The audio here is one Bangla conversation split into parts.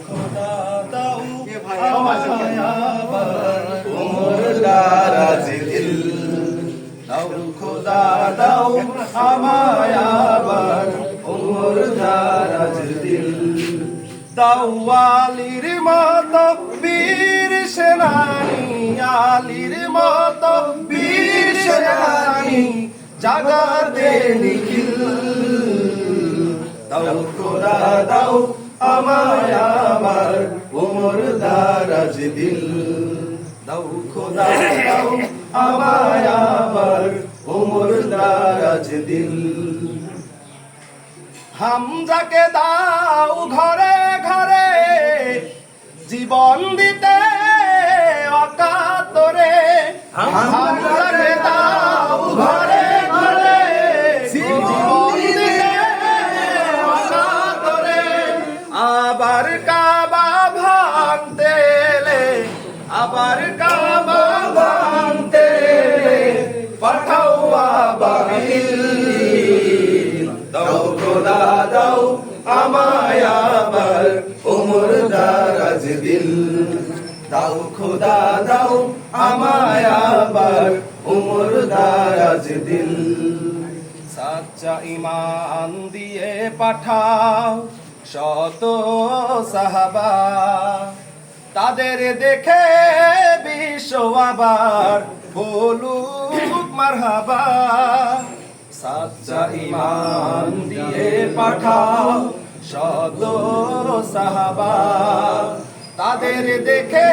খোদা দাও আমায় আবার উমর দারাজ দিল, দাও খোদা দাও আমায় আবার উমর দারাজ দিল। দাও আলীর মতো বীর সেনানী, আলীর মতো বীর সেনানী জাগাতে নিখিল, দাও খোদা দাও আমায় আবার উমর দারাজ দিল, দাও খোদা দাও আমায় আবার উমর দারাজ দিল। হামজাকে দাও ঘরে ঘরে জীবন দিতে অকাতরে, হামজাকে দাও ঘরে ঘরে জীবন দিতে অকাতরে। আবার কাবা ভাঙতে এলে, আবার কাবা ভাঙতে এলে পাঠাও আবাবিল, দাও খোদা দাও আমায় আবার উমর দারাজ দিল, দাও খোদা দাও আমায় আবার উমর দারাজ দিল। সাচ্চা ঈমান দিয়ে পাঠাও শত সাহাবা, তাদের দেখে বিশ্ব আবার বলুক মারহাবা। সাচ্চা ঈমান দিয়ে পাঠাও শত সাহাবা, তাদের দেখে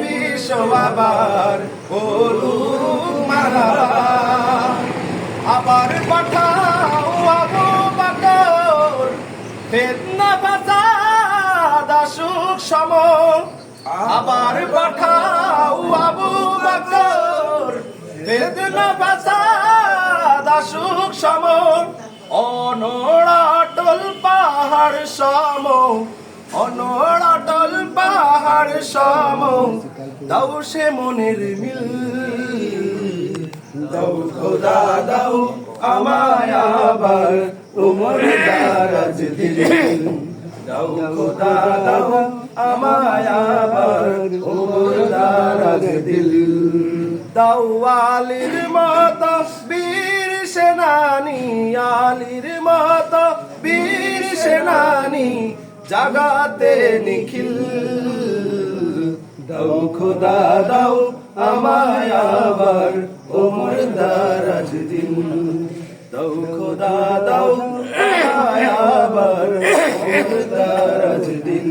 বিশ্ব আবার বলুক মারহাবা। আবার পাঠাও আবু বকর ফিতনা ফাসাদ আসুক সম, আবার পাঠাও আবু বকর ফিতনা ফাসাদ আসুক সম। অনড়াটল পাহাড় সম, অনড়াটল পাহাড় সম দাও সে মনের মিল, দাও খোদা দাও আমায় আবার উমর দারাজ দিল, দাও খোদা দাও আমায় আবার উমর দারাজ দিল। দাও আলীর মতো বীর সেনানী, আলীর মতো বীর সেনানী জাগাতে নিখিল, দাও খোদা দাও আমায় আবার উমর দারাজ দিল, দাও খোদা দাও আমায় আবার উমর দারাজ দিল।